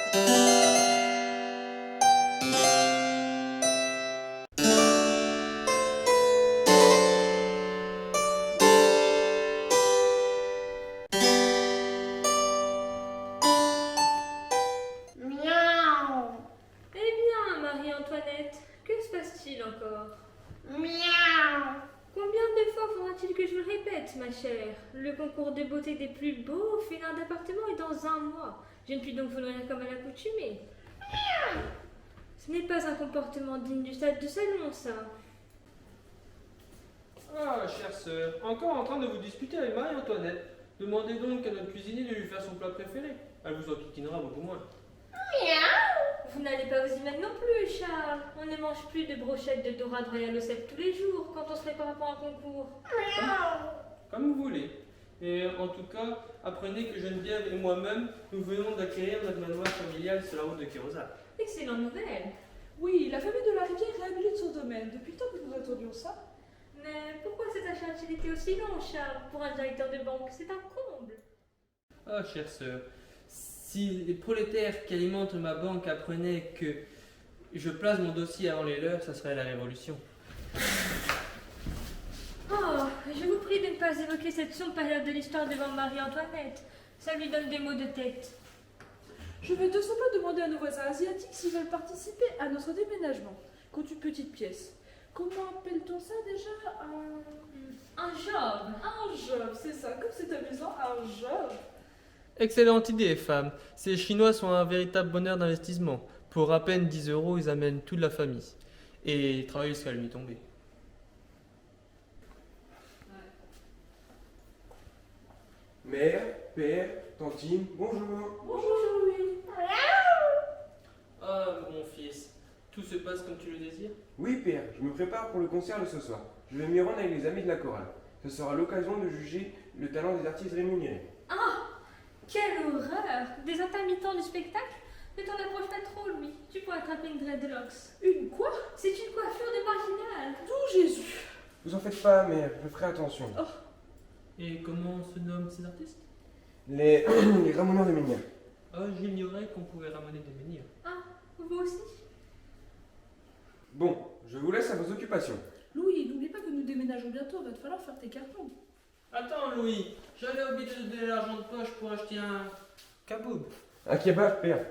Miaou. Eh bien, Marie-Antoinette, que se passe-t-il encore? Miaou. Combien de fois faudra-t-il que je le répète, ma chère? Le concours de beauté des plus beaux félins d'appartement est dans un mois. Je ne puis donc vous nourrir comme à l'accoutumée. Ce n'est pas un comportement digne du stade de salon, ça. Ah, chère sœur, encore en train de vous disputer avec Marie-Antoinette. Demandez donc à notre cuisinier de lui faire son plat préféré. Elle vous en piquinera beaucoup moins. Miaou. Vous n'allez pas vous y mettre non plus, Charles. On ne mange plus de brochettes de dorade royale au sel tous les jours quand on se prépare pour un concours. Miaou. Comme vous voulez. Et en tout cas, apprenez que Geneviève et moi-même, nous venons d'acquérir notre manoir familial sur la route de Kérosa. Excellente nouvelle. Oui, la famille de la rivière réhabilite son domaine. Depuis le temps que nous attendions ça. Mais pourquoi cet achat a-t-il été aussi long, Charles? Pour un directeur de banque, c'est un comble. Ah, chère sœur, si les prolétaires qui alimentent ma banque apprenaient que je place mon dossier avant les leurs, ça serait la révolution. Oh, je vous prie de ne pas évoquer cette sombre période de l'histoire devant Marie-Antoinette. Ça lui donne des maux de tête. Je vais de simplement demander à nos voisins asiatiques s'ils veulent participer à notre déménagement. Compte une petite pièce. Comment appelle-t-on ça déjà? Un job. Un job, c'est ça. Comme c'est amusant, un job. Excellente idée, femme. Ces Chinois sont un véritable bonheur d'investissement. Pour à peine 10 €, ils amènent toute la famille. Et ils travaillent jusqu'à la nuit tombée. Mère, père, tantine, bonjour. Bonjour, Louis. Ah, mon fils, tout se passe comme tu le désires? Oui, père, je me prépare pour le concert de ce soir. Je vais m'y rendre avec les amis de la chorale. Ce sera l'occasion de juger le talent des artistes rémunérés. Ah, quelle horreur! Des intermittents du spectacle? Ne t'en approche pas trop, Louis. Tu pourrais attraper une dreadlocks. Une quoi? C'est une coiffure de marginal. D'où Jésus? Vous en faites pas, mère, je ferai attention. Et comment se nomment ces artistes? Les, les ramoneurs de Ménia. Ah, j'ignorais qu'on pouvait ramener des menhirs. Ah, vous aussi? Bon, je vous laisse à vos occupations. Louis, n'oublie pas que nous déménageons bientôt. Va te falloir faire tes cartons. Attends, Louis, j'avais oublié de donner l'argent de poche pour acheter un kaboub. Un kebab, père.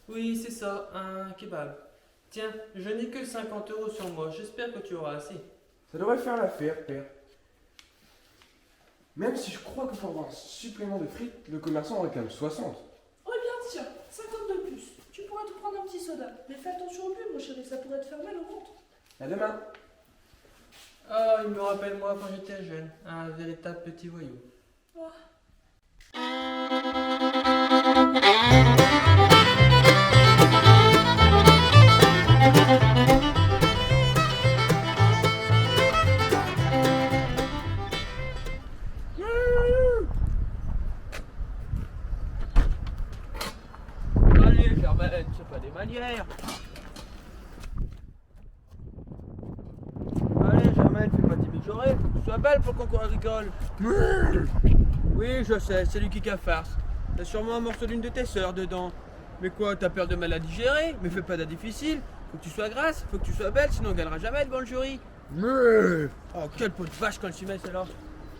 Oui, c'est ça, un kebab. Tiens, je n'ai que 50 € sur moi, j'espère que tu auras assez. Ça devrait faire l'affaire, père. Même si je crois que pour avoir un supplément de frites, le commerçant en réclame 60. Oh bien, tiens, 50 de plus. Tu pourras te prendre un petit soda. Mais fais attention au but, mon chéri, ça pourrait te faire mal au ventre. À demain. Ah, il me rappelle moi quand j'étais jeune, un véritable petit voyou. Oh. Allez, Germaine, c'est pas des manières. Allez, Germaine, fais pas t'immijorer, faut que tu sois belle pour le concours agricole. Oui, je sais, c'est lui qui farce. T'as sûrement un morceau d'une de tes sœurs dedans. Mais quoi, t'as peur de mal à digérer? Mais fais pas de difficile. Faut que tu sois grasse, faut que tu sois belle, sinon on gagnera jamais devant le jury. Oh, quelle peau de vache quand tu mets celle-là.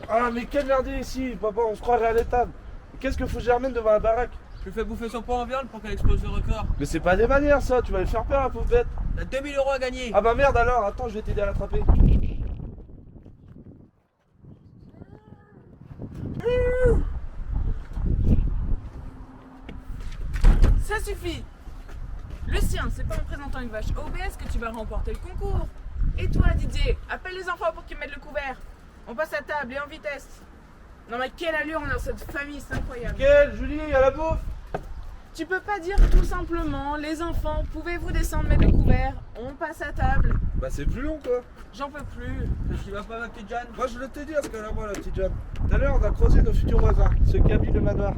Ah mais quelle merdie ici, papa, on se croirait à l'étable. Qu'est-ce que fout Germaine devant la baraque? Je lui fais bouffer son pot en viande pour qu'elle explose le record. Mais c'est pas des manières ça, tu vas lui faire peur la pauvre bête. T'as 2000 € à gagner. Ah bah merde alors, attends, je vais t'aider à l'attraper. Ça suffit. Lucien, c'est pas en présentant une vache obèse que tu vas remporter le concours. Et toi, Didier, appelle les enfants pour qu'ils mettent le couvert. On passe à table et en vitesse. Non mais quelle allure on a dans cette famille, c'est incroyable. Quelle, Julie, à la bouffe? Tu peux pas dire tout simplement, les enfants, pouvez-vous descendre mettre le couvert? On passe à table. Bah c'est plus long quoi. J'en peux plus. Tu vas pas ma petite Jeanne? Moi je voulais te dire ce qu'elle a moi la petite Jeanne. Tout à l'heure on a croisé nos futurs voisins, ceux qui habitent le manoir.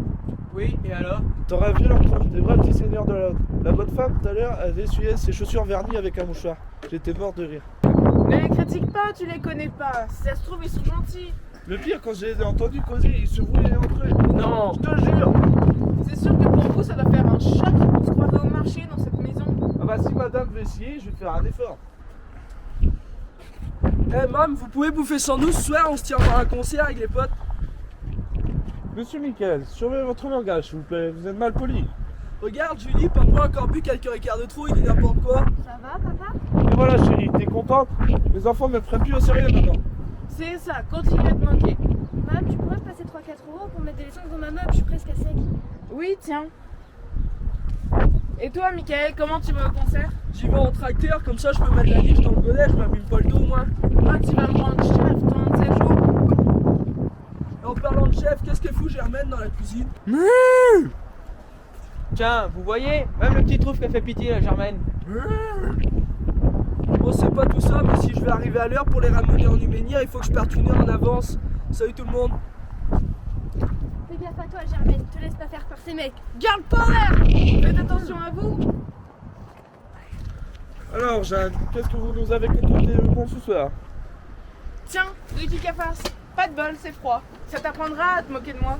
Oui, et alors? T'aurais vu leur tronche, des vrais petits seigneurs de la haute. La bonne femme tout à l'heure elle essuyait ses chaussures vernies avec un mouchoir. J'étais mort de rire. Ne les critique pas, tu les connais pas. Si ça se trouve, ils sont gentils. Le pire, quand je les ai entendus causer, ils se voulaient entre eux. Non. Je te jure. C'est sûr que pour vous, ça doit faire un choc. On se croirait au marché dans cette maison. Ah bah si madame veut essayer, je vais faire un effort. Eh mam, vous pouvez bouffer sans nous ce soir, on se tient par un concert avec les potes. Monsieur Michael, surveillez votre langage s'il vous plaît, vous êtes mal poli. Regarde Julie, papa a encore bu quelques écarts de trop, il dit n'importe quoi. Ça va, papa? Et voilà chérie, t'es contente? Les enfants me prennent plus au sérieux maintenant. C'est ça, continue à te manquer. Mam, tu pourrais me passer 3-4 euros pour mettre des leçons dans ma meuble, je suis presque à sec. Oui, tiens. Et toi, Michael, comment tu vas au concert? J'y vais en tracteur, comme ça je peux mettre la niche dans le godet, je m'abîme pas le dos moi. Ah, tu vas me rendre chef pendant 7 jours. Et en parlant de chef, qu'est-ce qu'elle fout Germaine dans la cuisine? Tiens, vous voyez, même le petit trouve qu'elle fait pitié, la Germaine. Bon, c'est pas tout ça, mais si je veux arriver à l'heure pour les ramener en Huménière, il faut que je parte 1 heure en avance. Salut tout le monde. Fais gaffe à toi, Germaine, te laisse pas faire par ces mecs. Garde pas l'air. Faites attention à vous. Alors Jeanne, qu'est-ce que vous nous avez concocté pour ce soir? Tiens, du kick à face. Pas de bol, c'est froid. Ça t'apprendra à te moquer de moi.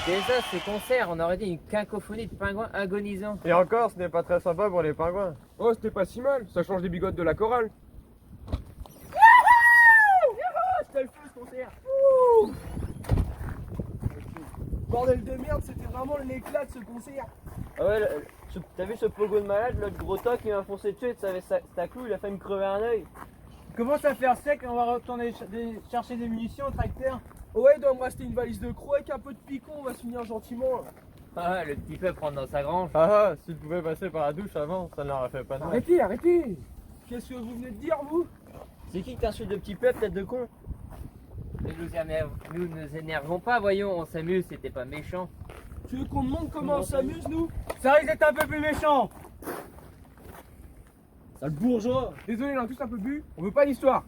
Déjà, ces concerts, on aurait dit une cacophonie de pingouins agonisants. Et encore, ce n'est pas très sympa pour les pingouins. Oh, c'était pas si mal, ça change des bigotes de la chorale. C'était le feu ce concert. Bordel de merde, c'était vraiment l'éclat de ce concert. Ah ouais, t'as vu ce pogo de malade, l'autre gros tas qui m'a foncé dessus, tu savais sa clou, il a fait me crever un œil. Commence à faire sec, on va retourner chercher des munitions au tracteur. Ouais, il doit me rester une valise de croix avec un peu de picon, on va se finir gentiment. Ah, le petit peuple rentre dans sa grange. Ah, s'il pouvait passer par la douche avant, ça ne leur aurait fait pas de mal. Arrêtez, arrêtez. Qu'est-ce que vous venez de dire, vous? C'est qui que t'insulte de petit peuple, tête de con? Mais nous nous énervons pas, voyons, on s'amuse, c'était pas méchant. Tu veux qu'on demande comment on s'amuse, nous? Ça risque d'être un peu plus méchant. Sale bourgeois. Désolé, on a tous un peu bu, on veut pas d'histoire.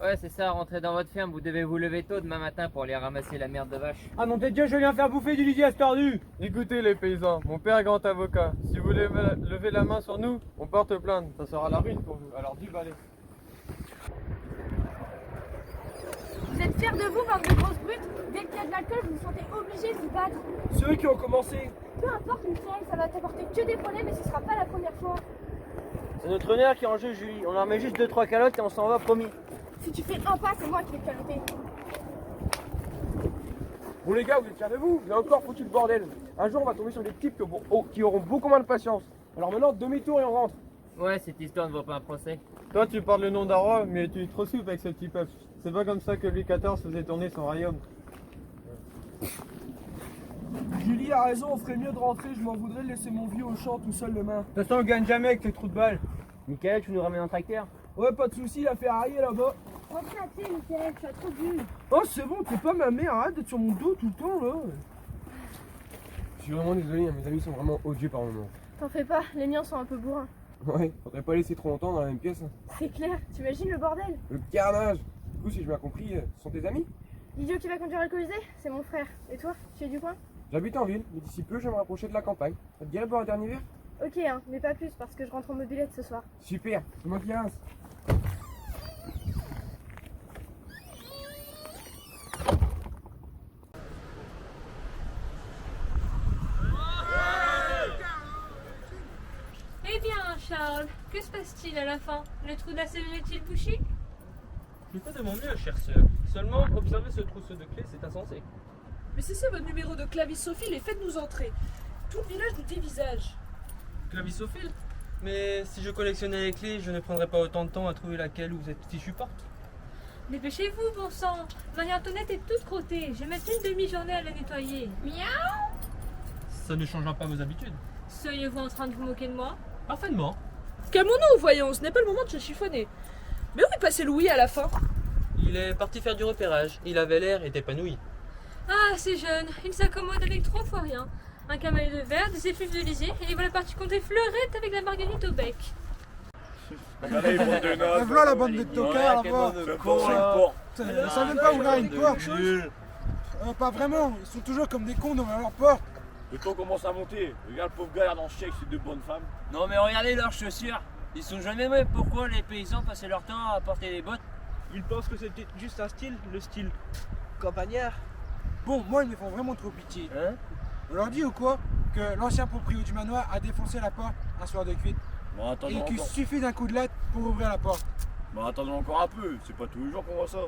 Ouais, c'est ça, rentrez dans votre ferme, vous devez vous lever tôt demain matin pour aller ramasser la merde de vache. Ah non, peut-être Dieu, je viens faire bouffer du lisier à ce tordu. Écoutez les paysans, mon père est grand avocat. Si vous voulez lever la main sur nous, on porte plainte. Ça sera la ruine pour vous, alors du balai. Vous êtes fiers de vous, bande de grosses brutes? Dès qu'il y a de l'alcool, vous vous sentez obligés de vous battre. C'est eux qui ont commencé. Peu importe, Michel, ça va t'apporter que des problèmes et ce sera pas la première fois. C'est notre nerf qui est en jeu, Julie. On leur met juste 2-3 calottes et on s'en va, promis. Si tu fais un pas, c'est moi qui vais te caloter. Bon les gars, vous êtes fiers de vous, il a encore foutu le bordel. Un jour on va tomber sur des types qui auront beaucoup moins de patience. Alors maintenant, demi-tour et on rentre. Ouais, cette histoire ne vaut pas un procès. Toi, tu parles le nom d'un roi, mais tu es trop souple avec ce petit peuple. C'est pas comme ça que Louis XIV faisait tourner son royaume. Julie a raison, on ferait mieux de rentrer, je m'en voudrais de laisser mon vieux au champ tout seul demain. De toute façon, on gagne jamais avec tes trous de balles. Michael, tu nous ramènes un tracteur? Ouais, pas de soucis, la Ferrari est là-bas. Rentrez à pied, Michel, tu as trop bu. Oh, c'est bon, t'es pas ma mère, arrête d'être sur mon dos tout le temps, là. Je suis vraiment désolé, hein, mes amis sont vraiment odieux par moment. T'en fais pas, les miens sont un peu bourrins. Ouais, faudrait pas laisser trop longtemps dans la même pièce. Hein. C'est clair, t'imagines le bordel? Le carnage. Du coup, si je m'ai compris, ce sont tes amis? L'idiot qui va conduire alcoolisé, c'est mon frère. Et toi, tu es du coin? J'habite en ville, mais d'ici peu, je vais me rapprocher de la campagne. Ça te dirait de boire un dernier verre? Ok, hein, mais pas plus parce que je rentre en mobilette ce soir. Super, c'est moi qui rince. Eh bien, Charles, que se passe-t-il à la fin? Le trou de la serrure est-il bouché? Je fais de mon mieux, chère sœur. Seulement, observer ce trousseau de clés, c'est insensé. Mais c'est ça votre numéro de clavisophile et faites-nous entrer. Tout le village nous dévisage. Clavisophile? Mais si je collectionnais les clés, je ne prendrais pas autant de temps à trouver laquelle où cette fichue porte. Dépêchez-vous, bon sang. Marie-Antoinette est toute crottée. Je vais mettre une demi-journée à la nettoyer. Miaou! Ça ne changera pas vos habitudes. Seriez-vous en train de vous moquer de moi? Parfaitement. Calmons-nous, voyons, ce n'est pas le moment de se chiffonner. Mais où est passé Louis à la fin? Il est parti faire du repérage. Il avait l'air épanoui. Ah, c'est jeune. Il s'accommode avec 3 fois rien. Un camel de verre, des effluves de lisier, et voilà parti compter fleurette avec la marguerite au bec. Voilà la bande de tocards là-bas. Ça vient pas ouvrir une porte. Pas vraiment, ils sont toujours comme des cons devant leur porte. Le temps commence à monter. Regarde le pauvre gars dans ce chèque, c'est de bonnes femmes. Non mais regardez leurs chaussures. Ils sont jamais mauvais. Pourquoi les paysans passaient leur temps à porter des bottes? Ils pensent que c'est peut-être juste un style, le style campagnard. Bon, moi ils me font vraiment trop pitié. Hein? On leur dit ou quoi que l'ancien propriétaire du manoir a défoncé la porte un soir de cuite Bon, et attendons qu'il encore. suffit d'un coup de latte pour ouvrir la porte. Bon, attendons encore un peu. C'est pas tous les jours qu'on voit ça.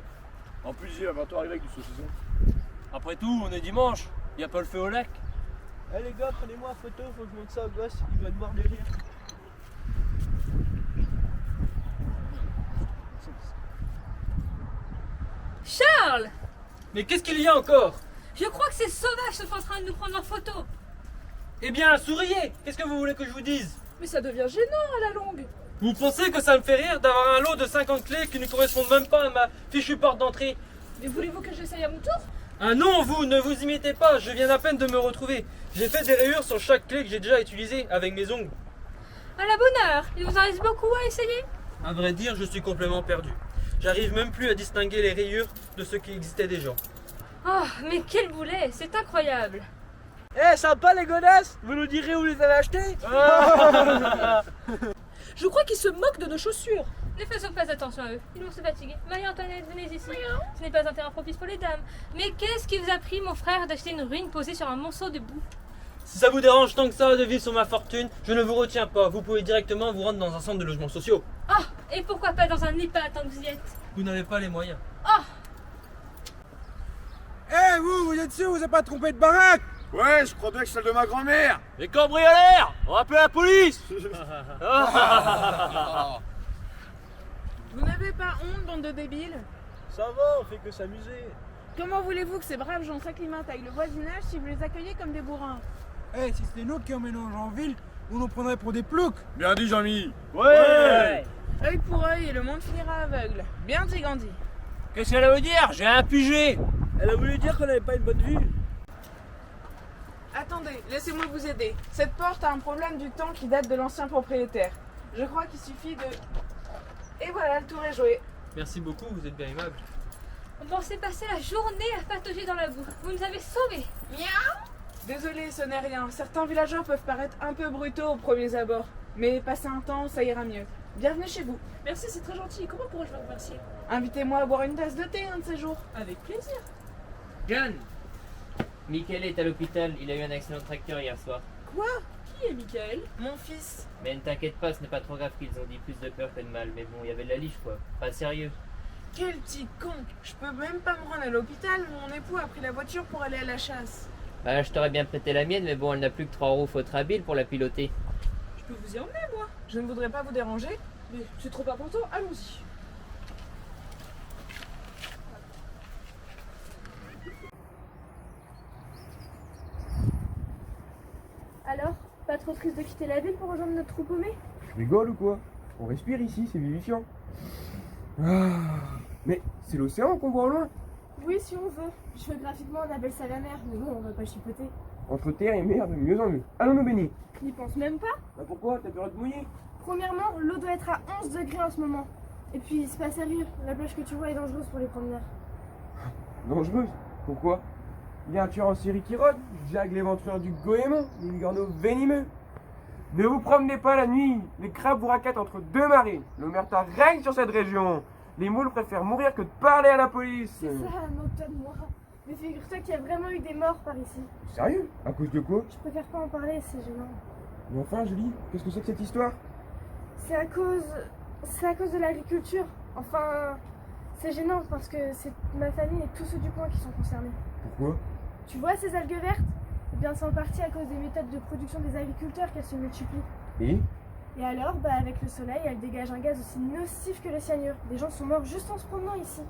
En plus, il va bientôt arriver avec du saucisson. Après tout, on est dimanche. Y a pas le feu au lac. Eh les gars, prenez-moi une photo, faut que je montre ça au gosse, il va devoir de rire. Charles! Mais qu'est-ce qu'il y a encore? Je crois que ces sauvages sont en train de nous prendre en photo. Eh bien, souriez! Qu'est-ce que vous voulez que je vous dise? Mais ça devient gênant à la longue. Vous pensez que ça me fait rire d'avoir un lot de 50 clés qui ne correspondent même pas à ma fichue porte d'entrée? Mais voulez-vous que j'essaye à mon tour? Ah non, vous, ne vous imitez pas, je viens à peine de me retrouver. J'ai fait des rayures sur chaque clé que j'ai déjà utilisée avec mes ongles. À la bonne heure, il vous en reste beaucoup à essayer. À vrai dire, je suis complètement perdu. J'arrive même plus à distinguer les rayures de ceux qui existaient déjà. Oh, mais quel boulet, c'est incroyable. Eh, sympa les godasses. Vous nous direz où vous les avez achetés? Je crois qu'ils se moquent de nos chaussures. Ne faisons pas attention à eux, ils vont se fatiguer. Marie-Antoinette, venez ici. Ce n'est pas un terrain propice pour les dames. Mais qu'est-ce qui vous a pris, mon frère, d'acheter une ruine posée sur un monceau de boue? Si ça vous dérange tant que ça de vivre sur ma fortune, je ne vous retiens pas. Vous pouvez directement vous rendre dans un centre de logements sociaux. Ah, et pourquoi pas dans un EHPAD tant que vous y êtes? Vous n'avez pas les moyens. Oh, Eh vous êtes sûr vous n'avez pas trompé de baraque? Ouais, je crois bien que c'est celle de ma grand-mère. Les cambrioleurs! On appelle la police! Vous n'avez pas honte, bande de débiles? Ça va, on fait que s'amuser. Comment voulez-vous que ces braves gens s'acclimatent avec le voisinage si vous les accueillez comme des bourrins? Eh, si c'était nous qui en mélange en ville, on nous prendrait pour des ploucs. Bien dit, Jean-Mi. Ouais! Œil pour œil et le monde finira aveugle. Bien dit, Gandhi. Qu'est-ce qu'elle veut dire? J'ai un pigé! Elle a voulu dire qu'on n'avait pas une bonne vue. Attendez, laissez-moi vous aider. Cette porte a un problème du temps qui date de l'ancien propriétaire. Je crois qu'il suffit de... Et voilà, le tour est joué. Merci beaucoup, vous êtes bien aimable. on pensait passer la journée à patauger dans la boue. Vous nous avez sauvés. Désolé, ce n'est rien. Certains villageois peuvent paraître un peu brutaux aux premiers abords. Mais passez un temps, ça ira mieux. Bienvenue chez vous. Merci, c'est très gentil. Comment pourrais-je vous remercier? Invitez-moi à boire une tasse de thé un de ces jours. Avec plaisir. John! Michael est à l'hôpital, il a eu un accident de tracteur hier soir. Quoi? Qui est Michael? Mon fils. Mais ne t'inquiète pas, ce n'est pas trop grave qu'ils ont dit, plus de peur que de mal. Mais bon, il y avait de la liche quoi, pas sérieux. Quel petit con. Je peux même pas me rendre à l'hôpital. Mon époux a pris la voiture pour aller à la chasse. Bah je t'aurais bien prêté la mienne, mais bon, elle n'a plus que 3 roues, faut être habile pour la piloter. Je peux vous y emmener, moi. Je ne voudrais pas vous déranger. Mais c'est trop important, allons-y. Alors, pas trop triste de quitter la ville pour rejoindre notre troupe paumé? Je rigole ou quoi? On respire ici, c'est vivifiant. Ah, mais c'est l'océan qu'on voit au loin. Oui, si on veut. Géographiquement, on appelle ça la mer, mais bon, on va pas chipoter. Entre terre et mer, de mieux en mieux. Allons nous baigner. N'y pense même pas. Bah pourquoi? T'as peur de mouiller? Premièrement, l'eau doit être à 11 degrés en ce moment. Et puis, c'est pas sérieux. La plage que tu vois est dangereuse pour les promeneurs. Dangereuse? Pourquoi? Il y a un tueur en série qui rôde, Jack l'éventreur du Goémon, les bigorneaux venimeux. Ne vous promenez pas la nuit, les crabes vous raquettent entre deux marées. L'omerta règne sur cette région. Les moules préfèrent mourir que de parler à la police. C'est ça, moque-toi-moi. Mais figure-toi qu'il y a vraiment eu des morts par ici. Sérieux? À cause de quoi? Je préfère pas en parler, c'est gênant. Mais enfin, Julie, qu'est-ce que c'est que cette histoire? C'est à cause de l'agriculture. Enfin, c'est gênant parce que c'est ma famille et tous ceux du coin qui sont concernés. Pourquoi? Tu vois ces algues vertes? Eh bien, c'est en partie à cause des méthodes de production des agriculteurs qu'elles se multiplient. Et alors, avec le soleil, elles dégagent un gaz aussi nocif que le cyanure. Des gens sont morts juste en se promenant ici.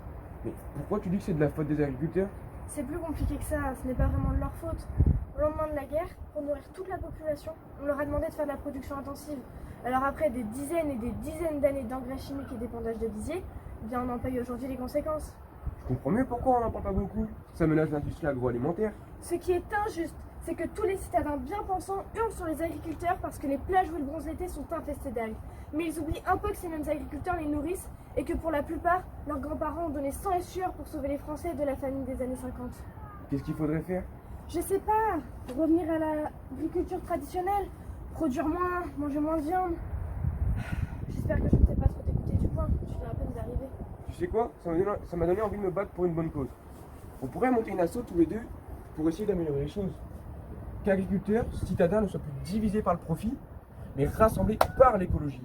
Mais pourquoi tu dis que c'est de la faute des agriculteurs? C'est plus compliqué que ça, ce n'est pas vraiment de leur faute. Au lendemain de la guerre, pour nourrir toute la population, on leur a demandé de faire de la production intensive. Alors après des dizaines et des dizaines d'années d'engrais chimiques et d'épandage de lisier, eh bien on en paye aujourd'hui les conséquences. Je comprends mieux pourquoi on n'en parle pas beaucoup. Ça menace l'industrie agroalimentaire. Ce qui est injuste, c'est que tous les citadins bien pensants hurlent sur les agriculteurs parce que les plages où ils bronzent l'été sont infestées d'algues. Mais ils oublient un peu que ces mêmes agriculteurs les nourrissent et que pour la plupart, leurs grands-parents ont donné sang et sueur pour sauver les Français de la famine des années 50. Qu'est-ce qu'il faudrait faire? Je sais pas, revenir à l'agriculture traditionnelle, produire moins, manger moins de viande. J'espère que je ne t'ai pas trop dégoûté du point, tu viens à peine d'arriver. Tu sais quoi? Ça m'a donné envie de me battre pour une bonne cause. On pourrait monter une asso tous les deux pour essayer d'améliorer les choses. Qu'agriculteurs, citadins ne soient plus divisés par le profit, mais rassemblés par l'écologie.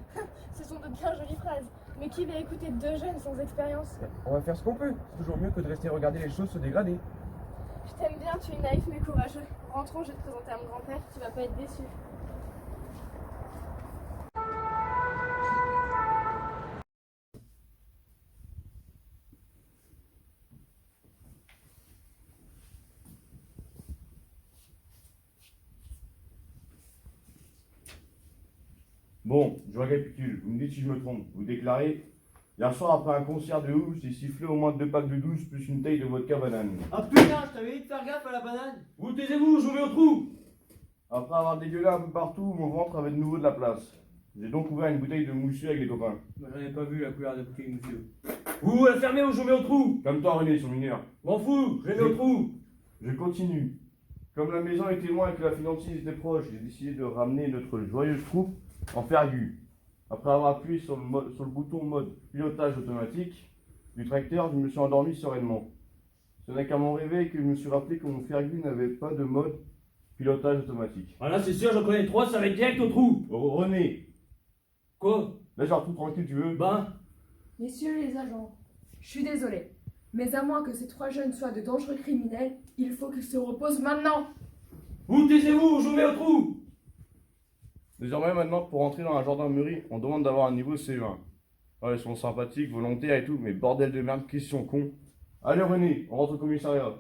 Ce sont de bien jolies phrases, mais qui va écouter deux jeunes sans expérience? On va faire ce qu'on peut, c'est toujours mieux que de rester regarder les choses se dégrader. Je t'aime bien, tu es naïf mais courageux. Rentrons, je vais te présenter à mon grand-père, tu vas pas être déçu. Bon, je récapitule. Vous me dites si je me trompe. Vous déclarez: hier soir, après un concert de ouf, j'ai sifflé au moins 2 packs de 12 plus une taille de vodka banane. Ah putain, je t'avais dit de faire gaffe à la banane. Vous taisez-vous, je vous mets au trou. Après avoir dégueulé un peu partout, mon ventre avait de nouveau de la place. J'ai donc ouvert une bouteille de moussu avec les copains. Moi j'en ai pas vu la couleur de bouteille de monsieur. Vous la fermez ou je vous mets au trou. Comme toi René, son mineur. M'en fous, je les mets au trou. Je continue. Comme la maison était loin et que la financière était proche, j'ai décidé de ramener notre joyeuse troupe en Fergus. Après avoir appuyé sur le bouton mode pilotage automatique du tracteur, je me suis endormi sereinement. Ce n'est qu'à mon réveil que je me suis rappelé que mon Fergus n'avait pas de mode pilotage automatique. Ah là c'est sûr, j'en connais 3, ça va être direct au trou. Oh, René. Quoi? Laisse leur tout tranquille, tu veux? Ben. Messieurs les agents, je suis désolé, mais à moins que ces 3 jeunes soient de dangereux criminels, il faut qu'ils se reposent maintenant. Vous taisez-vous, je vous mets au trou. Désormais, maintenant, pour entrer dans la gendarmerie, on demande d'avoir un niveau CE1. Ouais, ils sont sympathiques, volontaires et tout, mais bordel de merde, question con. Allez René, on rentre au commissariat.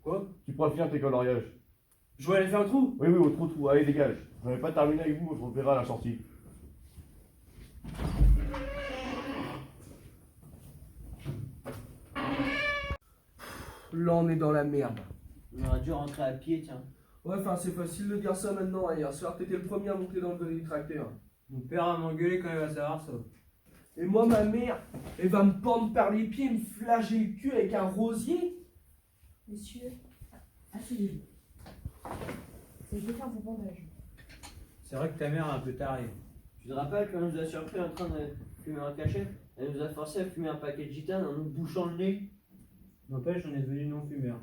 Quoi? Tu pourras finir tes coloriages. Je vais aller faire le trou? Oui, au trou, allez, dégage. Je n'avais pas terminé avec vous, on se reverra à la sortie. Là, on est dans la merde. On aurait dû rentrer à pied, tiens. Ouais, enfin, c'est facile de dire ça maintenant. Hier soir, t'étais le premier à monter dans le véhicule tracteur. Mon père va m'engueuler quand il va savoir ça. Et moi, ma mère, elle va me pendre par les pieds, me flageller le cul avec un rosier. Messieurs, asseyez-vous. Je vais faire vos bandages. C'est vrai que ta mère est un peu tarée. Tu te rappelles quand elle nous a surpris en train de fumer un cachet? Elle nous a forcé à fumer un paquet de gitane en nous bouchant le nez. N'empêche, on est devenu non-fumeur.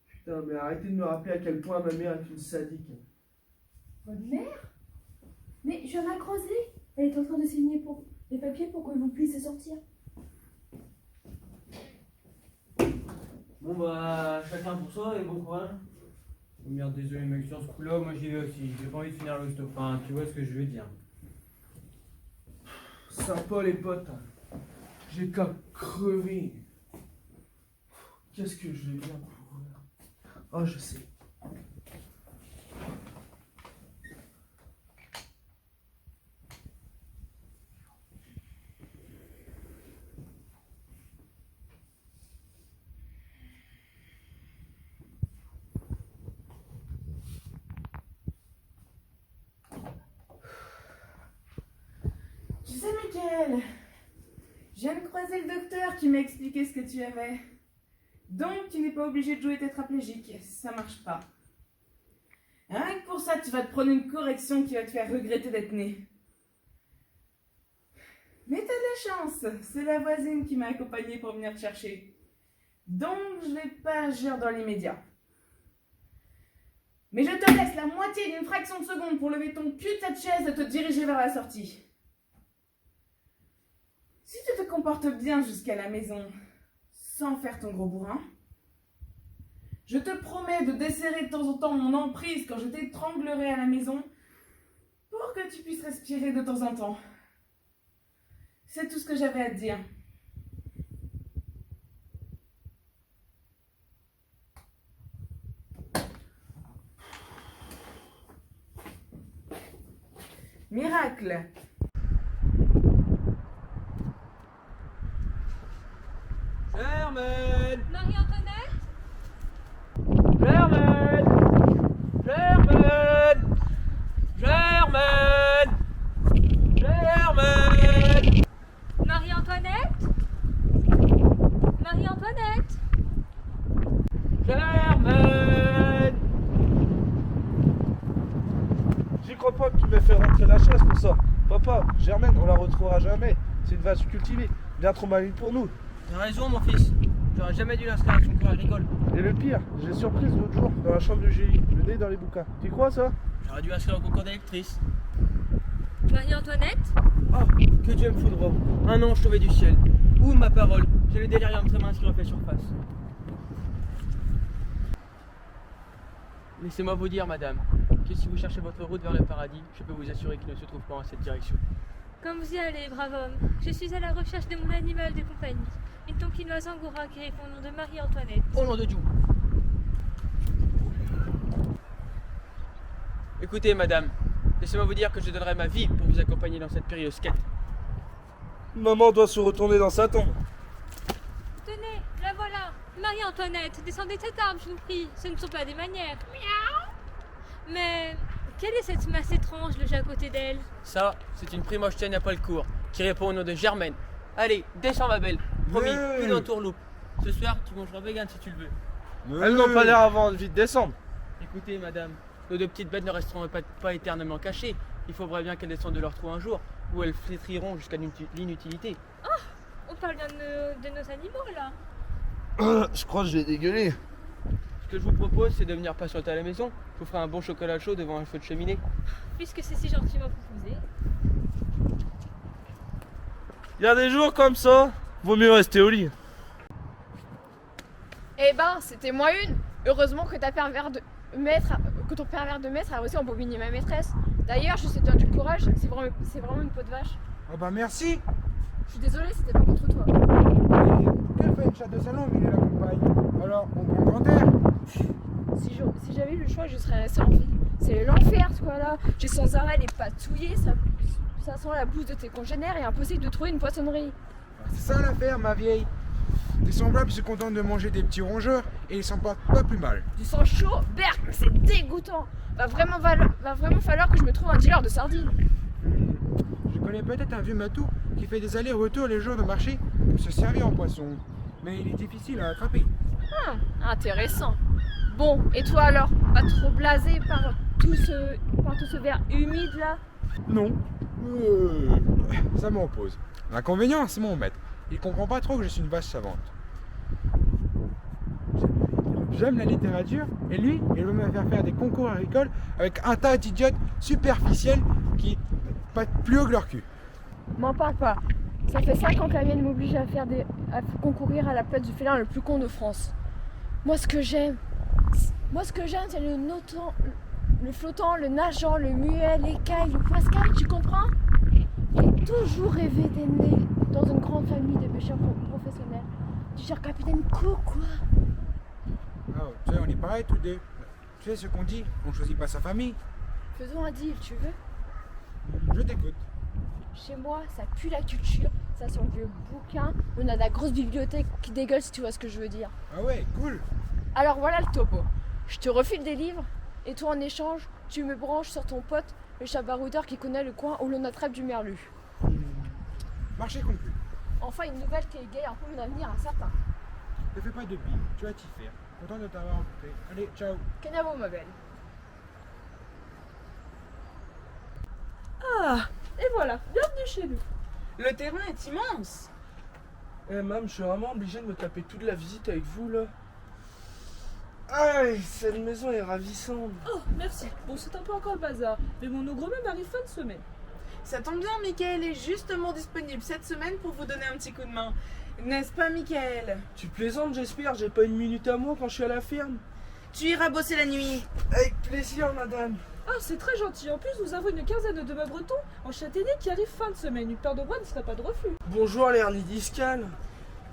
Putain, mais arrêtez de me rappeler à quel point ma mère est une sadique. Votre mère? Mais je viens de la croiser. Elle est en train de signer pour les papiers pour que vous puissiez sortir. Bon bah, chacun pour soi et bon courage. Oh merde, désolé mec, sur ce coup-là, moi j'y vais aussi. J'ai pas envie de finir l'hosto. Enfin, tu vois ce que je veux dire. Sympa les potes. J'ai qu'à crever. Qu'est-ce que je vais bien courir. Oh, je sais. Tu sais, Mickaël, je viens de croiser le docteur qui m'a expliqué ce que tu avais. Donc, tu n'es pas obligé de jouer tétraplégique, ça marche pas. Rien que pour ça, tu vas te prendre une correction qui va te faire regretter d'être né. Mais t'as de la chance, c'est la voisine qui m'a accompagnée pour venir te chercher. Donc, je vais pas agir dans l'immédiat. Mais je te laisse la moitié d'une fraction de seconde pour lever ton cul de cette chaise et te diriger vers la sortie. Si tu te comportes bien jusqu'à la maison, sans faire ton gros bourrin, je te promets de desserrer de temps en temps mon emprise quand je t'étranglerai à la maison pour que tu puisses respirer de temps en temps. C'est tout ce que j'avais à te dire. Miracle! Germaine! Marie-Antoinette? Germaine! Germaine! Germaine! Germaine! Marie-Antoinette? Marie-Antoinette? Germaine! la chasse pour ça. Papa, Germaine, on la retrouvera jamais. C'est une vache cultivée, bien trop maligne pour nous. T'as raison, mon fils. J'aurais jamais dû l'inscrire à son cours agricole. Et le pire, j'ai surprise l'autre jour dans la chambre du GI, le nez dans les bouquins. Tu crois ça? J'aurais dû inscrire au concours d'électrice. Marie-Antoinette? Oh, que Dieu me foudroie. Un ange tombé du ciel. Ou ma parole. J'ai le délirium tremens qui refait surface. Laissez-moi vous dire, madame, que si vous cherchez votre route vers le paradis, je peux vous assurer qu'il ne se trouve pas en cette direction. Comme vous y allez, brave homme. Je suis à la recherche de mon animal de compagnie. Une tonkinoise angora qui répond au nom de Marie-Antoinette. Au nom de Dieu. Écoutez, madame, laissez-moi vous dire que je donnerai ma vie pour vous accompagner dans cette périlleuse quête. Maman doit se retourner dans sa tombe. Tenez, la voilà. Marie-Antoinette, descendez de cet arbre, je vous prie. Ce ne sont pas des manières. Miaou. Mais quelle est cette masse étrange logée à côté d'elle? Ça, c'est une primochtienne à poil court, qui répond au nom de Germaine. Allez, descends ma belle. Promis, plus d'entourloupe. Ce soir, tu mangeras vegan si tu le veux. Elles n'ont pas l'air avoir envie de descendre. Écoutez, madame, nos deux petites bêtes ne resteront pas éternellement cachées. Il faudrait bien qu'elles descendent de leur trou un jour, où elles flétriront jusqu'à l'inutilité. Oh, on parle bien de nos animaux, là. Je crois que je vais dégueuler. Ce que je vous propose, c'est de venir patienter à la maison. Je vous ferai un bon chocolat chaud devant un feu de cheminée. Puisque c'est si gentiment proposé. Il y a des jours comme ça, vaut mieux rester au lit. Eh ben, c'était moi une. Heureusement que ton pervers de maître a réussi à embobiner ma maîtresse. D'ailleurs, je sais te donner du courage, c'est vraiment une peau de vache. Oh bah merci. Je suis désolée, c'était pas contre toi. Et quelle fait une chatte de salon, mais il la compagne. Alors, on prend grand air. Si j'avais eu le choix, je serais restée en vie. C'est l'enfer, toi là. J'ai sans arrêt les pattes souillées, ça sent la bouse de tes congénères et impossible de trouver une poissonnerie. C'est ça l'affaire, ma vieille. Tes semblables se contentent de manger des petits rongeurs et ils s'en portent pas plus mal. Du sang chaud, berk, c'est dégoûtant. Va vraiment falloir que je me trouve un dealer de sardines. Je connais peut-être un vieux matou qui fait des allers-retours les jours de marché pour se servir en poisson. Mais il est difficile à attraper. Intéressant. Bon, et toi alors? Pas trop blasé par tout ce verre humide là? Non. Ça m'oppose. L'inconvénient, c'est mon maître. Il comprend pas trop que je suis une vache savante. J'aime la littérature et lui, il veut me faire faire des concours agricoles avec un tas d'idiotes superficiels qui pâtent plus haut que leur cul. M'en parle pas. Ça fait 5 ans que la mienne m'oblige à concourir à la place du félin le plus con de France. Moi ce que j'aime, c'est le notant, le flottant, le nageant, le muet, l'écaille, le pascal, tu comprends? J'ai toujours rêvé d'être né dans une grande famille de pêcheurs professionnels. Du genre capitaine Cook, quoi. Ah, tu sais, on est pareil tous deux. Tu sais ce qu'on dit, on choisit pas sa famille. Faisons un deal, tu veux? Je t'écoute. Chez moi, ça pue la culture, ça sent le vieux bouquin, on a de la grosse bibliothèque qui dégueule si tu vois ce que je veux dire. Ah ouais, cool. Alors voilà le topo. Je te refile des livres et toi en échange, tu me branches sur ton pote, le chabaroudeur qui connaît le coin où l'on attrape du merlu. Marché conclu. Enfin une nouvelle qui égaye un peu mon avenir incertain. Ne fais pas de billes, tu vas t'y faire. Content de t'avoir rencontré. Allez, ciao. Canavo ma belle. Ah, et voilà, bienvenue chez nous. Le terrain est immense. Eh mam, je suis vraiment obligé de me taper toute la visite avec vous là. Aïe, cette maison est ravissante. Oh, merci. Bon, c'est un peu encore le bazar, mais mon ogre-même arrive fin de semaine. Ça tombe bien, Michael est justement disponible cette semaine pour vous donner un petit coup de main. N'est-ce pas, Michael? Tu plaisantes, j'espère, j'ai pas une minute à moi quand je suis à la ferme. Tu iras bosser la nuit. Avec plaisir, madame. Ah, c'est très gentil. En plus, nous avons une quinzaine de mâts bretons en châtaignier qui arrivent fin de semaine. Une paire de bras ne serait pas de refus. Bonjour l'hernie discale.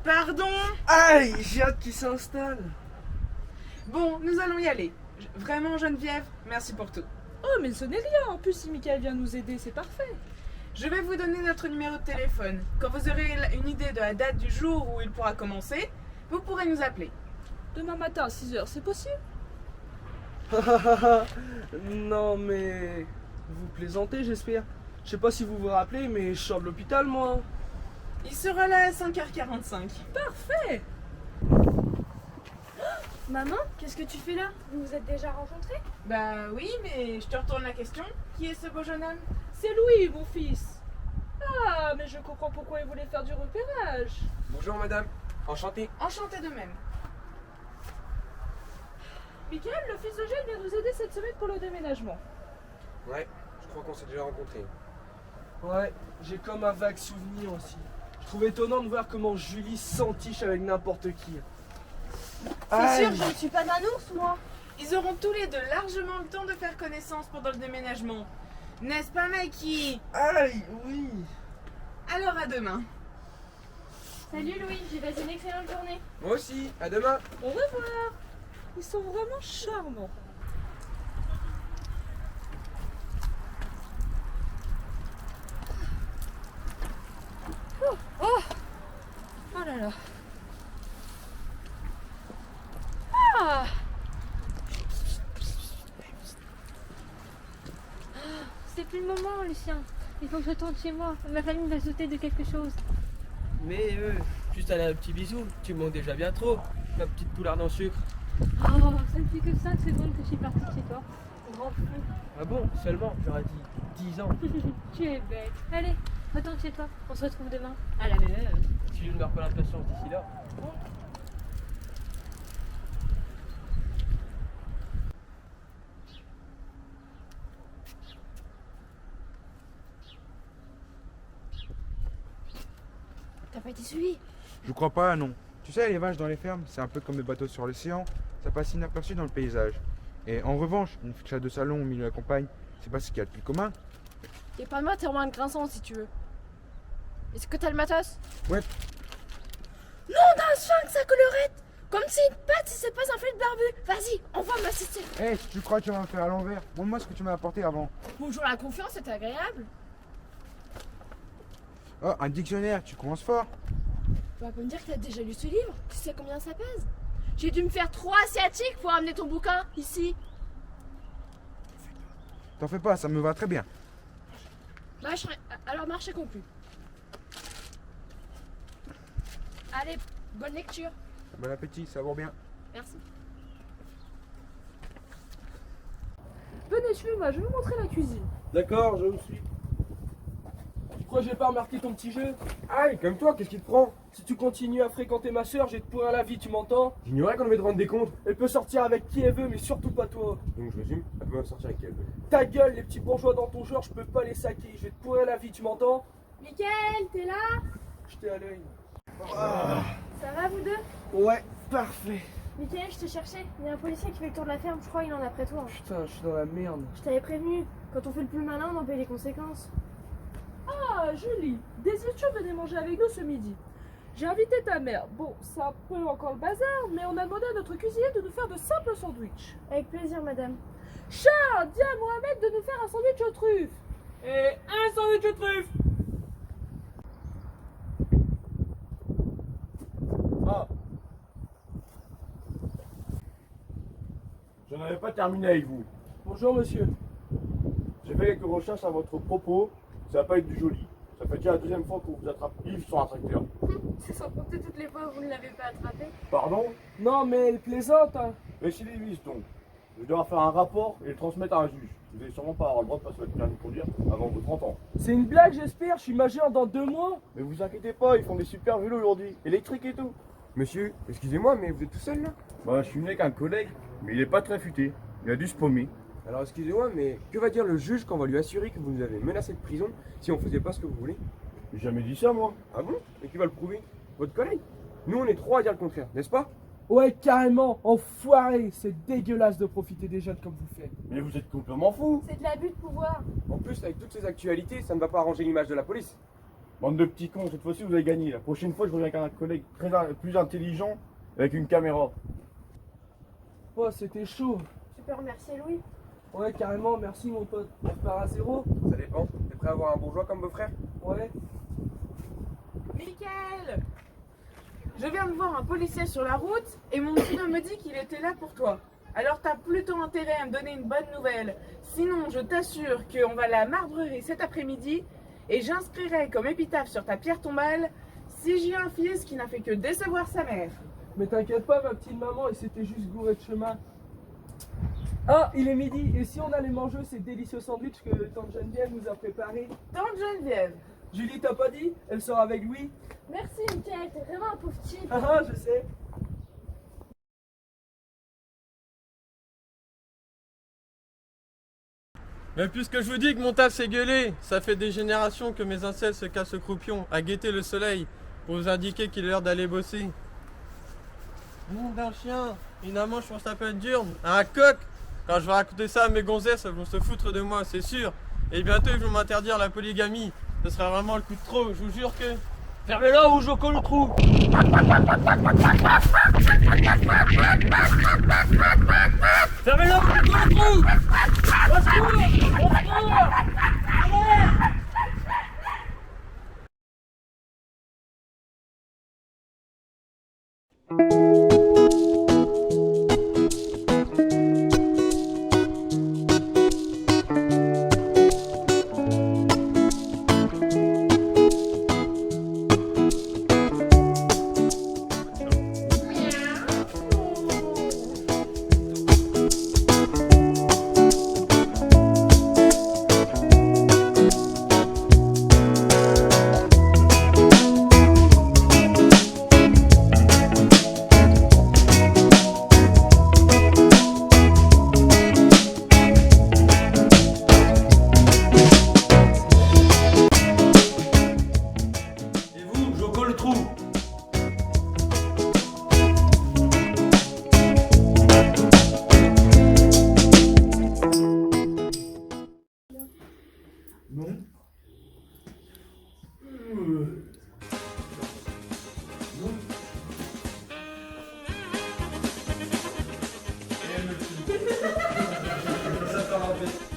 Pardon? Aïe, j'ai hâte qu'il s'installe. Bon, nous allons y aller. Vraiment, Geneviève, merci pour tout. Oh, mais ce n'est rien. En plus, si Michael vient nous aider, c'est parfait. Je vais vous donner notre numéro de téléphone. Quand vous aurez une idée de la date du jour où il pourra commencer, vous pourrez nous appeler. Demain matin à 6h, c'est possible? Non mais... Vous plaisantez, j'espère. Je sais pas si vous vous rappelez, mais je sors de l'hôpital, moi. Il sera là à 5h45. Parfait. Maman, qu'est-ce que tu fais là? Vous vous êtes déjà rencontrés? Bah oui, mais je te retourne la question. Qui est ce beau jeune homme? C'est Louis, mon fils. Ah, mais je comprends pourquoi il voulait faire du repérage. Bonjour madame, enchanté. Enchanté de même. Michael, le fils de Gilles, vient nous aider cette semaine pour le déménagement. Ouais, je crois qu'on s'est déjà rencontrés. Ouais, j'ai comme un vague souvenir aussi. Je trouve étonnant de voir comment Julie s'entiche avec n'importe qui. C'est sûr, je ne suis pas un ours, moi. Ils auront tous les deux largement le temps de faire connaissance pendant le déménagement. N'est-ce pas, Mikey? Aïe, oui. Alors à demain. Salut Louis, j'ai passé une excellente journée. Moi aussi, à demain. Au revoir. Ils sont vraiment charmants. Oh là là. Ah, C'est plus le moment, Lucien. Il faut que je retourne chez moi. Ma famille va sauter de quelque chose. Mais juste aller un petit bisou, tu me manques déjà bien trop, ma petite poularde en sucre. Oh, ça ne fait que 5 secondes que je suis partie de chez toi. Grand fou. Ah bon, seulement, j'aurais dit 10 ans. Tu es bête. Allez, retourne chez toi. On se retrouve demain. À la même heure. Si je ne meurs pas l'impatience d'ici là. t'as pas été suivi? Je crois pas, non. Tu sais, les vaches dans les fermes, c'est un peu comme les bateaux sur l'océan, ça passe inaperçu dans le paysage. Et en revanche, une chatte de salon au milieu de la campagne, c'est pas ce qu'il y a de plus commun. Et pas moi, t'es moins de grinçant si tu veux. Est-ce que t'as le matos? Ouais. Non, d'un sphinx à collerette! Comme c'est une patte si c'est pas un fluide barbu! Vas-y, envoie m'assister! Hé, si tu crois que tu vas me faire à l'envers, montre-moi ce que tu m'as apporté avant. Bonjour, la confiance, c'est agréable. Oh, un dictionnaire, tu commences fort. Tu vas pas me dire que t'as déjà lu ce livre? Tu sais combien ça pèse? J'ai dû me faire 3 asiatiques pour amener ton bouquin ici. T'en fais pas, ça me va très bien. Alors marché conclu. Allez, bonne lecture. Bon appétit, ça va bien. Merci. Venez, suivez-moi, je vais vous montrer la cuisine. D'accord, je vous suis. Tu crois que j'ai pas remarqué ton petit jeu? Aïe, comme toi, qu'est-ce qui te prend? Si tu continues à fréquenter ma soeur, j'ai te pourrir la vie, tu m'entends? J'ignorais qu'on devait te rendre des comptes. Elle peut sortir avec qui elle veut, mais surtout pas toi. Donc je résume, elle peut même sortir avec elle. Ta gueule, les petits bourgeois dans ton genre, je peux pas les saquer. Je vais te pourrir la vie, tu m'entends? Mickaël, t'es là? J'étais à l'œil. Ça va vous deux? Ouais, parfait. Mickaël, je te cherchais. Il y a un policier qui fait le tour de la ferme, je crois qu'il en a après toi. Putain, je suis dans la merde. Je t'avais prévenu, quand on fait le plus malin, on en paye les conséquences. Ah, Julie, des étudiants venaient manger avec nous ce midi. J'ai invité ta mère. Bon, c'est un peu encore le bazar, mais on a demandé à notre cuisinier de nous faire de simples sandwichs. Avec plaisir, madame. Charles, dis à Mohamed de nous faire un sandwich aux truffes. Et un sandwich aux truffes. Ah. Je n'avais pas terminé avec vous. Bonjour, monsieur. J'ai fait quelques recherches à votre propos. Ça va pas être du joli. Ça fait déjà la deuxième fois qu'on vous attrape Yves sur un tracteur. C'est sans compter toutes les fois où vous ne l'avez pas attrapé. Pardon? Non, mais elle plaisante, hein. Récidiviste donc. Je dois faire un rapport et le transmettre à un juge. Vous allez sûrement pas avoir le droit de passer votre permis de conduire avant vos 30 ans. C'est une blague, j'espère. Je suis majeur dans 2 mois. Mais vous inquiétez pas, ils font des super vélos aujourd'hui. Électriques et tout. Monsieur, excusez-moi, mais vous êtes tout seul là? Bah, je suis venu avec un collègue, mais il est pas très futé. Il a dû se paumer. Alors excusez-moi, mais que va dire le juge quand on va lui assurer que vous nous avez menacé de prison si on faisait pas ce que vous voulez? J'ai jamais dit ça, moi. Ah bon? Et qui va le prouver? Votre collègue? Nous on est 3 à dire le contraire, n'est-ce pas? Ouais, carrément. Enfoiré. C'est dégueulasse de profiter des jeunes comme vous faites. Mais vous êtes complètement fou. C'est de l'abus de pouvoir. En plus, avec toutes ces actualités, ça ne va pas arranger l'image de la police. Bande de petits cons, cette fois-ci vous avez gagné. La prochaine fois, je reviens avec un collègue plus intelligent avec une caméra. Oh, c'était chaud. Tu peux remercier Louis. Ouais, carrément. Merci, mon pote. On repart à zéro. Ça dépend. T'es prêt à avoir un bourgeois comme beau-frère? Ouais. Mickaël, je viens de voir un policier sur la route et mon cousin me dit qu'il était là pour toi. Alors t'as plutôt intérêt à me donner une bonne nouvelle. Sinon, je t'assure qu'on va à la marbrerie cet après-midi et j'inscrirai comme épitaphe sur ta pierre tombale si j'ai un fils qui n'a fait que décevoir sa mère. Mais t'inquiète pas, ma petite maman, il s'était juste gouré de chemin. Ah, il est midi, et si on allait manger ces délicieux sandwichs que tante Geneviève nous a préparés? Tante Geneviève. Julie, t'as pas dit? Elle sort avec Louis? Merci, Michael, t'es vraiment un pauvre type. Ah, je sais. Mais puisque je vous dis que mon taf s'est gueulé, ça fait des générations que mes incels se cassent au croupion à guetter le soleil pour vous indiquer qu'il est l'heure d'aller bosser. Nom d'un chien, une amant, je pense à peine diurne, un coq. Quand je vais raconter ça à mes gonzesses, elles vont se foutre de moi, c'est sûr. Et bientôt ils vont m'interdire la polygamie. Ce sera vraiment le coup de trop, je vous jure que... Fermez-la ou je colle le trou. Fermez-la ou je colle le trou. Au secours, au secours.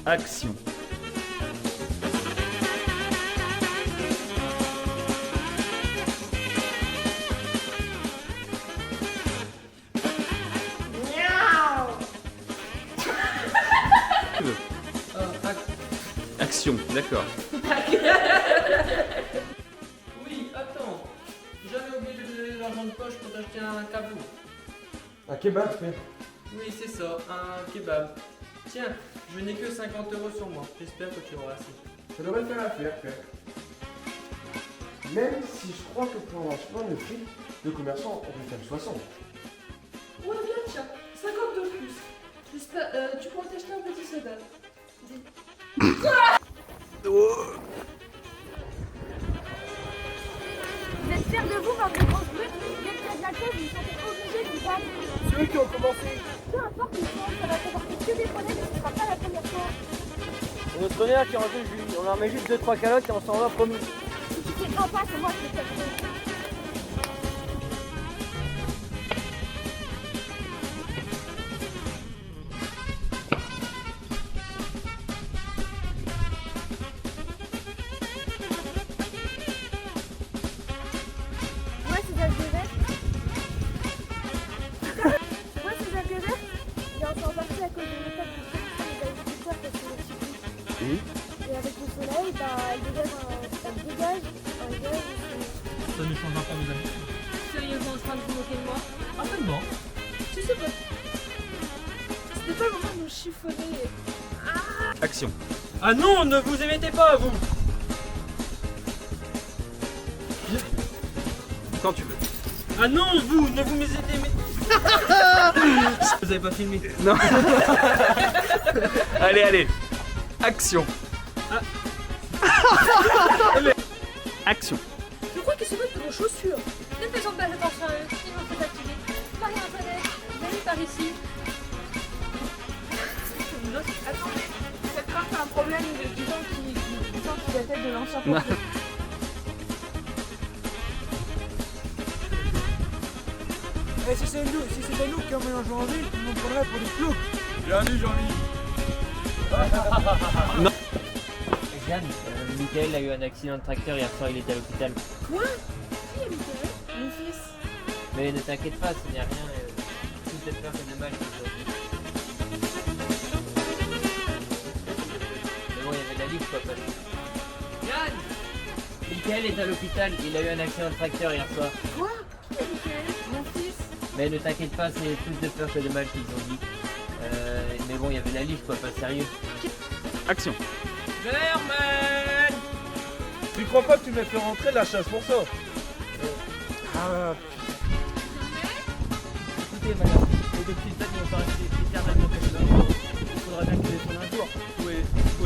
Action. Action, d'accord. Oui, attends. J'avais oublié de vous donner de l'argent de poche pour t'acheter un cabot. Un kebab, frère. Oui, c'est ça, un kebab. Tiens, je n'ai que 50 € sur moi. J'espère que tu auras assez. Ça devrait faire l'affaire, frère. Même si je crois que pour un lancement de frites, le commerçant en réclame 60. Ouais, bien, tiens, 50 de plus. J'espère, tu pourras t'acheter un petit soda. Vous êtes fiers de vous, bande de grosses brutes? Dès qu'il y a de la cause, vous sentez obligés de vous battre. C'est eux qui ont commencé. Peu importe le temps, ça va comporter que des problèmes et ce sera pas la première fois. On se connaît là qui rentre Julie. On leur met juste 2-3 calottes et on s'en va promis. Si tu fais un pas, c'est moi qui vais t'acheter. Et avec le soleil, elle dégage un gaz. Ça ne changera pas mes amis. Sérieusement en train de vous moquer de moi? Absolument. Tu sais pas. C'était pas le moment de nous chiffonner. Action. Ah non, ne vous émettez pas, vous. Quand tu veux. Ah non, vous, ne vous mettez... Vous avez pas filmé? Non. Allez, allez. Action. Action. Je crois qu'ils se mettent pour nos chaussures. Ne faisons pas attention à eux, ils vont se fatiguer. Marie-Antoinette, venez par ici. Attendez, cette femme a un problème du temps qui datait de l'ancien portrait. Et si c'est nous qui emménageons en ville, on nous prendrait pour des ploucs. Bienvenue, Jean-Louis. Non. Jeanne, Michael a eu un accident de tracteur hier soir, il était à l'hôpital. Quoi? Qui est Michael? Mon fils. Mais ne t'inquiète pas, ce n'est rien. Plus de peur que de mal aujourd'hui. Mais bon, il y avait de la livre quoi, pas. Yann! Michael est à l'hôpital, il a eu un accident de tracteur hier soir. Quoi? Qui est Michael? Mon fils. Mais ne t'inquiète pas, c'est plus de peur que de mal qu'ils ont dit. Mais bon, il y avait la lige, quoi, pas sérieux. Action. Germaine! Tu crois pas que tu m'as fait rentrer la chasse pour ça? Écoutez, madame, les deux petites dates n'ont pas resté éternellement cachées dans le monde. Il faudra bien qu'ils descendent un jour. Où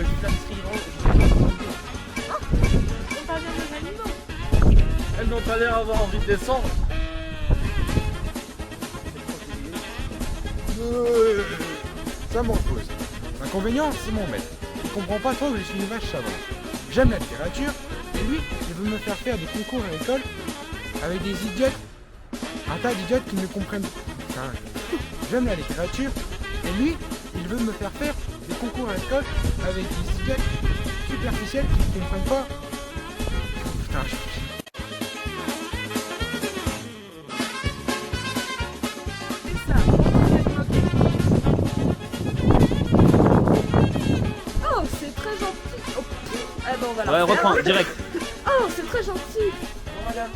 est le inscrire? On parle bien des animaux. Elles n'ont pas l'air d'avoir envie de descendre. Ça me repose. L'inconvénient, c'est mon maître. Il comprend pas trop que je suis une vache savante. J'aime la littérature, et lui, il veut me faire faire des concours à l'école avec des idiotes. Un tas d'idiotes qui ne comprennent pas. Enfin, j'aime la littérature, et lui, il veut me faire faire des concours à l'école avec des idiotes superficiels qui ne comprennent pas. Putain, Oh, c'est très gentil. Oh, Ah bon, on va la Ouais, refaire. reprends, direct. oh, c'est très gentil. Bon, madame,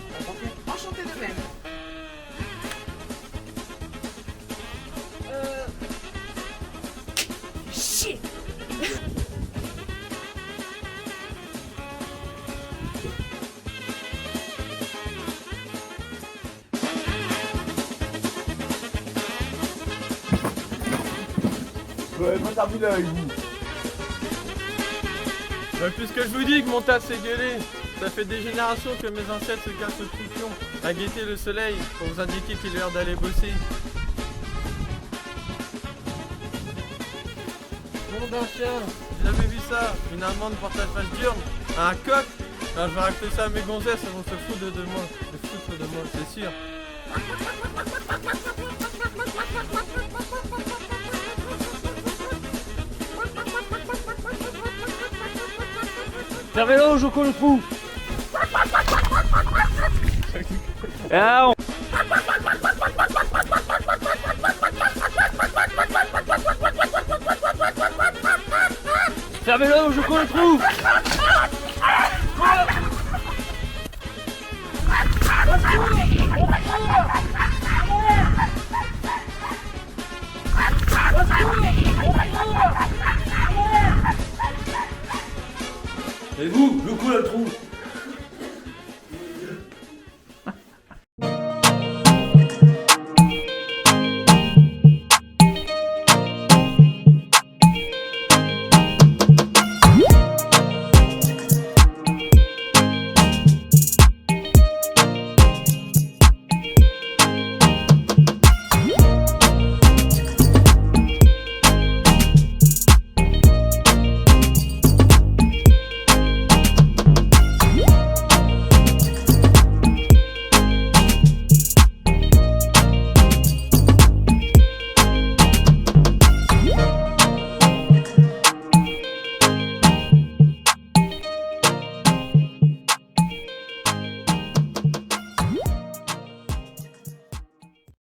Enchanté de même. Chier. Ouais, pas terminé avec vous. Puisque je vous dis que mon tas s'est gueulé, ça fait des générations que mes ancêtres se cassent le croupion à guetter le soleil pour vous indiquer qu'il est l'heure d'aller bosser. Nom d'un chien, j'ai jamais vu ça, une amende pour ta vache diurne, un coq. Alors je vais raconter ça à mes gonzesses, elles vont se foutre de moi, c'est sûr. Fermez-le, Joko le trou. Ah, on... Fermez-le, Joko le trou.